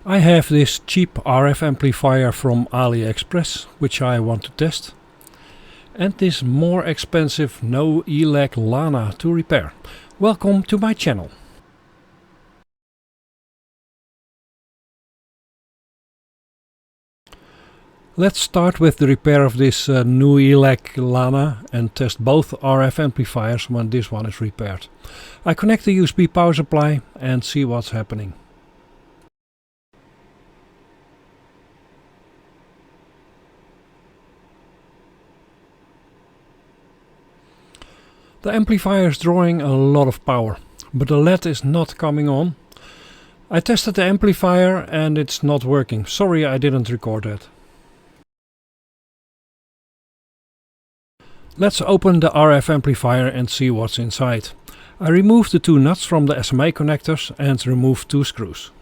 I have this cheap RF amplifier from AliExpress, which I want to test, and this more expensive NooElec LANA to repair. Welcome to my channel. Let's start with the repair of this NooElec LANA and test both RF amplifiers when this one is repaired. I connect the USB power supply and see what's happening. The amplifier is drawing a lot of power, but the LED is not coming on. I tested the amplifier and it's not working. Sorry, I didn't record that. Let's open the RF amplifier and see what's inside. I removed the two nuts from the SMA connectors and removed two screws.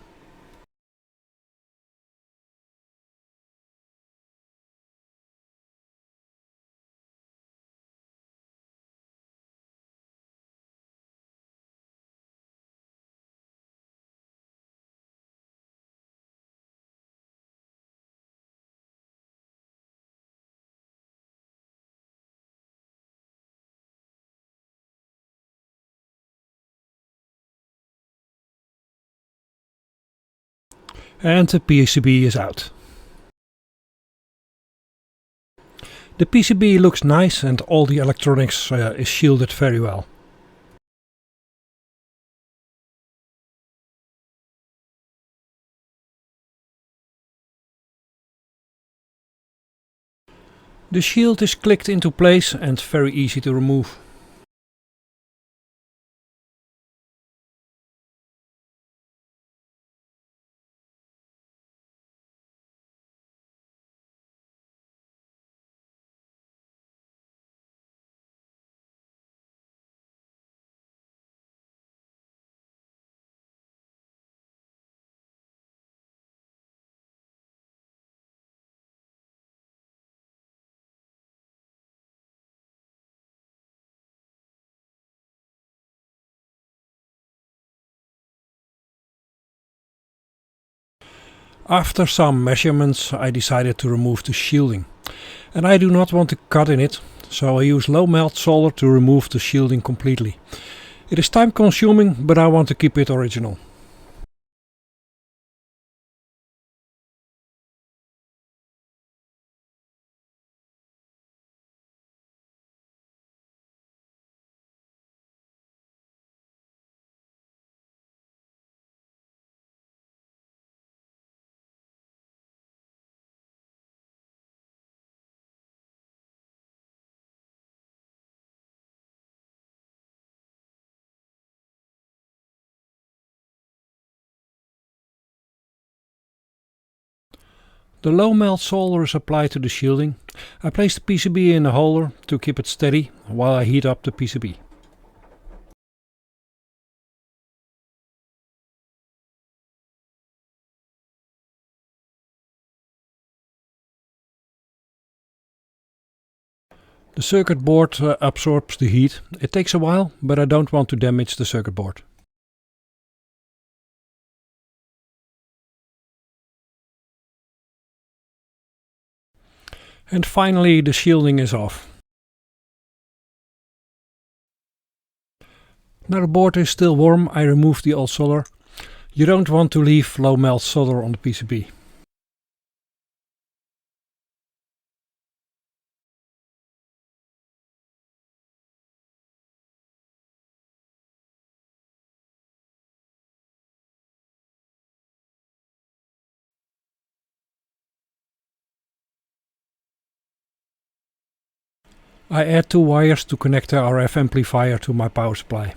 And the PCB is out. The PCB looks nice and all the electronics is shielded very well. The shield is clicked into place and very easy to remove. After some measurements I decided to remove the shielding. And I do not want to cut in it, so I use low melt solder to remove the shielding completely. It is time consuming, but I want to keep it original. The low melt solder is applied to the shielding. I place the PCB in the holder to keep it steady while I heat up the PCB. The circuit board absorbs the heat. It takes a while, but I don't want to damage the circuit board. And finally the shielding is off. Now the board is still warm, I remove the old solder. You don't want to leave low melt solder on the PCB. I add two wires to connect the RF amplifier to my power supply.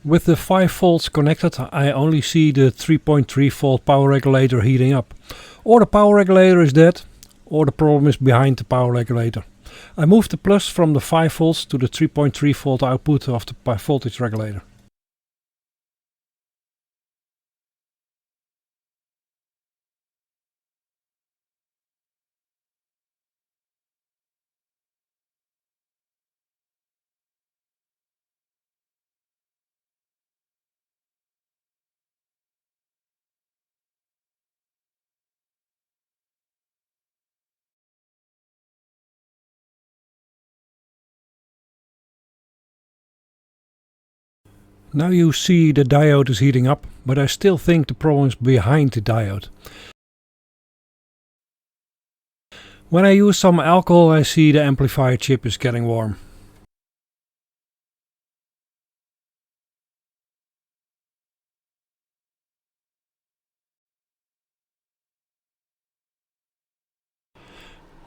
With the 5 volts connected, I only see the 3.3 volt power regulator heating up. Or the power regulator is dead, or the problem is behind the power regulator. I moved the plus from the 5 volts to the 3.3 volt output of the voltage regulator. Now you see the diode is heating up, but I still think the problem is behind the diode. When I use some alcohol, I see the amplifier chip is getting warm.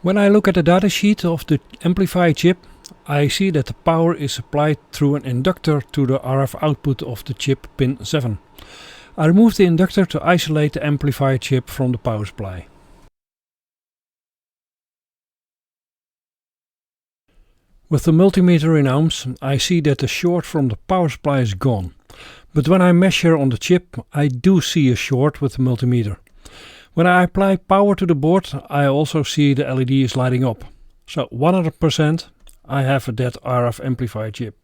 When I look at the datasheet of the amplifier chip, I see that the power is supplied through an inductor to the RF output of the chip pin 7. I remove the inductor to isolate the amplifier chip from the power supply. With the multimeter in ohms, I see that the short from the power supply is gone. But when I measure on the chip, I do see a short with the multimeter. When I apply power to the board, I also see the LED is lighting up. So 100% I have a dead RF amplifier chip.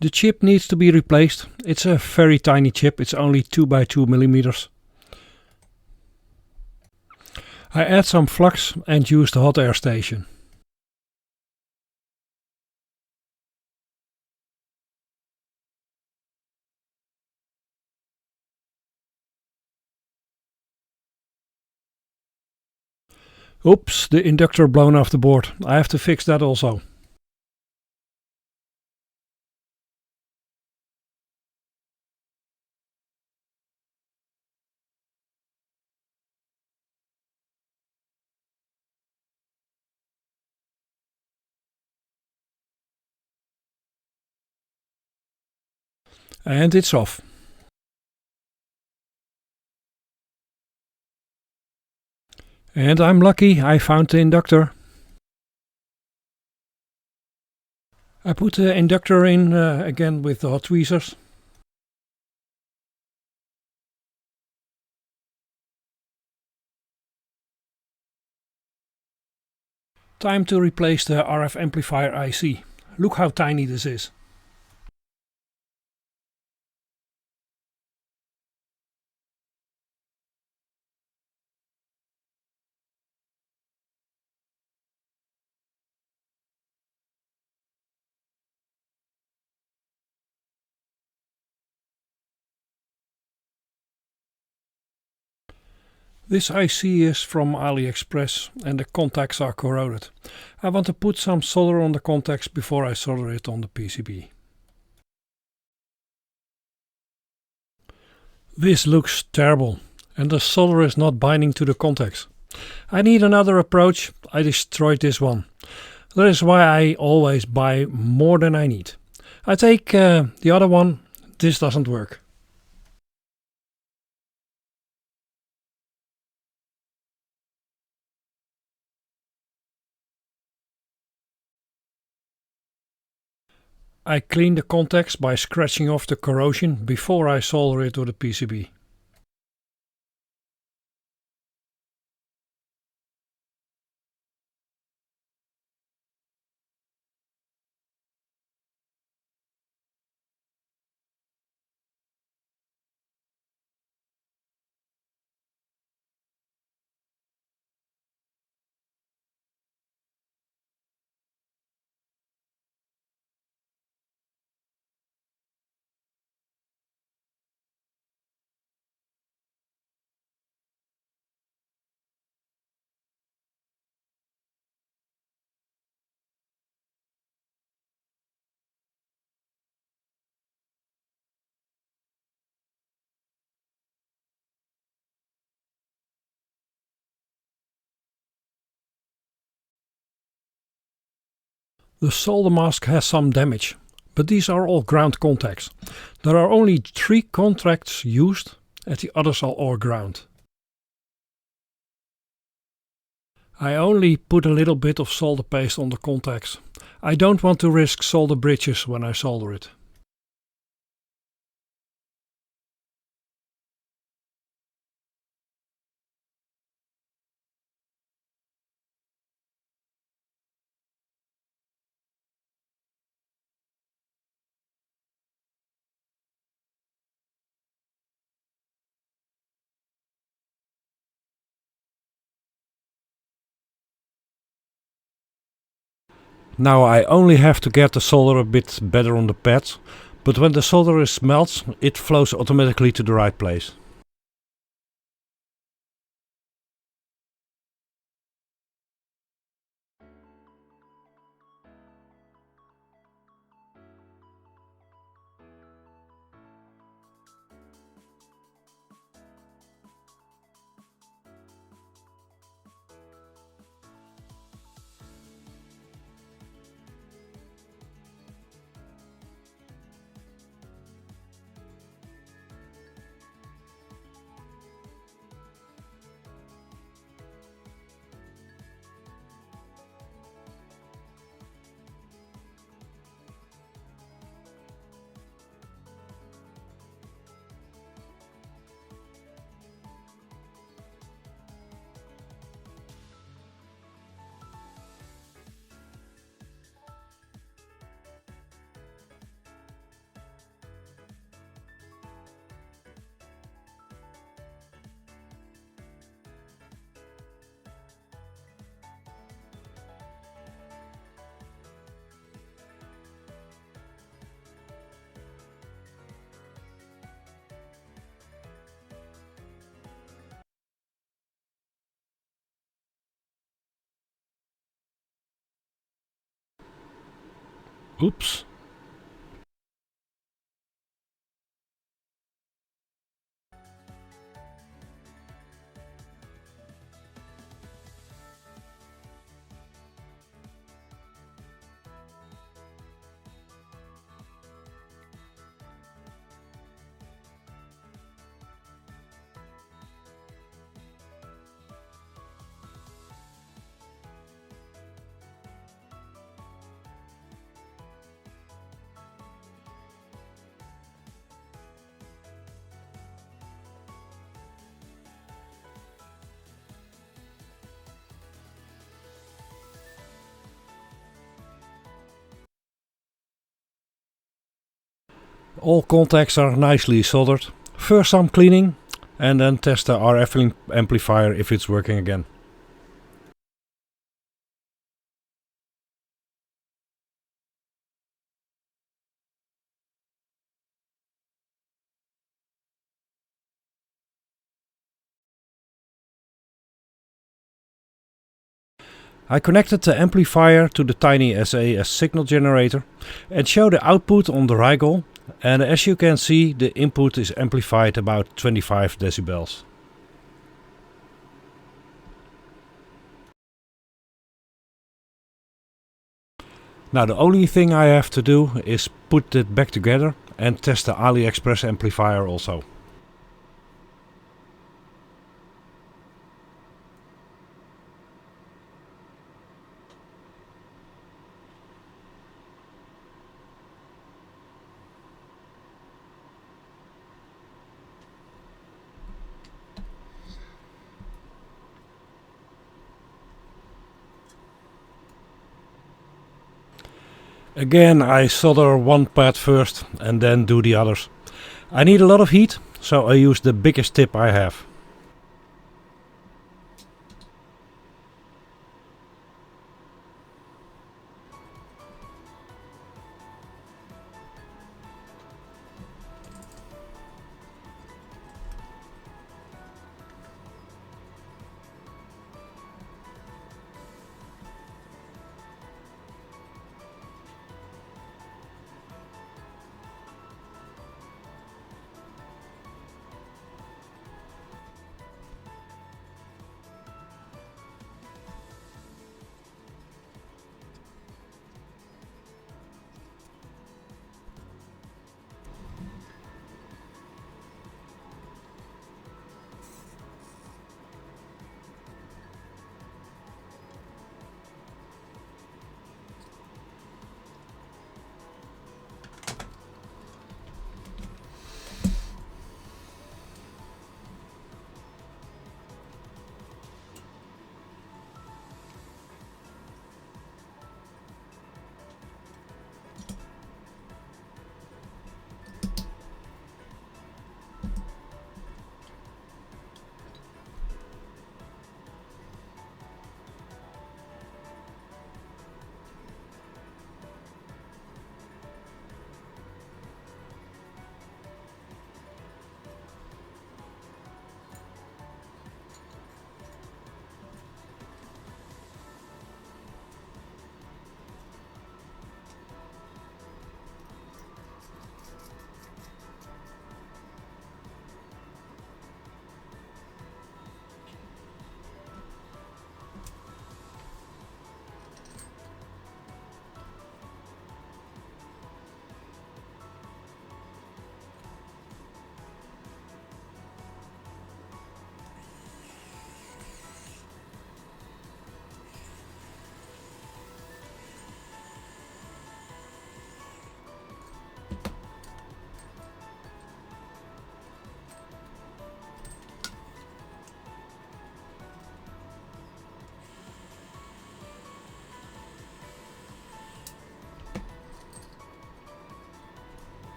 The chip needs to be replaced. It's a very tiny chip, it's only 2 by 2 millimeters. I add some flux and use the hot air station. Oops, the inductor blown off the board. I have to fix that also. And it's off. And I'm lucky, I found the inductor. I put the inductor in again with the hot tweezers. Time to replace the RF amplifier IC. Look how tiny this is. This IC is from AliExpress and the contacts are corroded. I want to put some solder on the contacts before I solder it on the PCB. This looks terrible and the solder is not binding to the contacts. I need another approach. I destroyed this one. That is why I always buy more than I need. I take the other one. This doesn't work. I clean the contacts by scratching off the corrosion before I solder it to the PCB. The solder mask has some damage, but these are all ground contacts. There are only 3 contacts used, and the others are all ground. I only put a little bit of solder paste on the contacts. I don't want to risk solder bridges when I solder it. Now I only have to get the solder a bit better on the pads, but when the solder is melts, it flows automatically to the right place. Oops. All contacts are nicely soldered. First some cleaning and then test the RF amplifier if it's working again. I connected the amplifier to the TinySA as signal generator and show the output on the RIGOL, and as you can see the input is amplified about 25 decibels. Now the only thing I have to do is put it back together and test the AliExpress amplifier also. Again, I solder one pad first and then do the others. I need a lot of heat, so I use the biggest tip I have.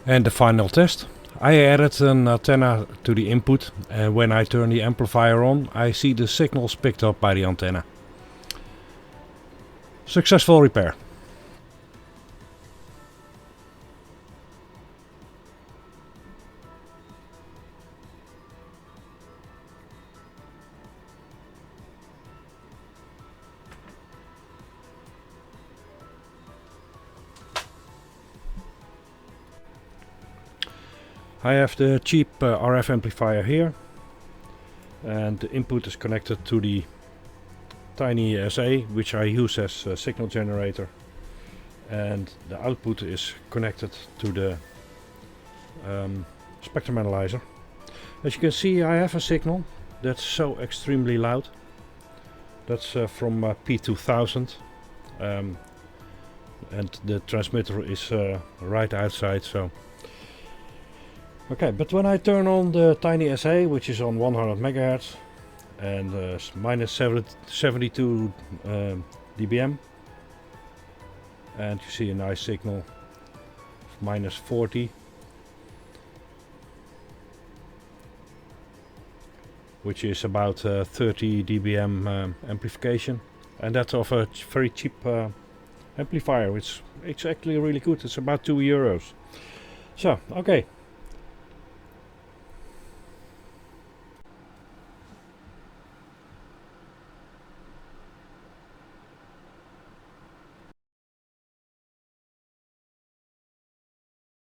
And the final test. I added an antenna to the input, and when I turn the amplifier on, I see the signals picked up by the antenna. Successful repair. I have the cheap RF amplifier here, and the input is connected to the TinySA, which I use as a signal generator, and the output is connected to the spectrum analyzer. As you can see, I have a signal that's so extremely loud. That's from P2000, and the transmitter is right outside. So okay, but when I turn on the TinySA, which is on 100 MHz and minus 72 dBm, and you see a nice signal of minus 40, which is about 30 dBm amplification, and that's of a very cheap amplifier. It's actually really good. It's about €2. So okay.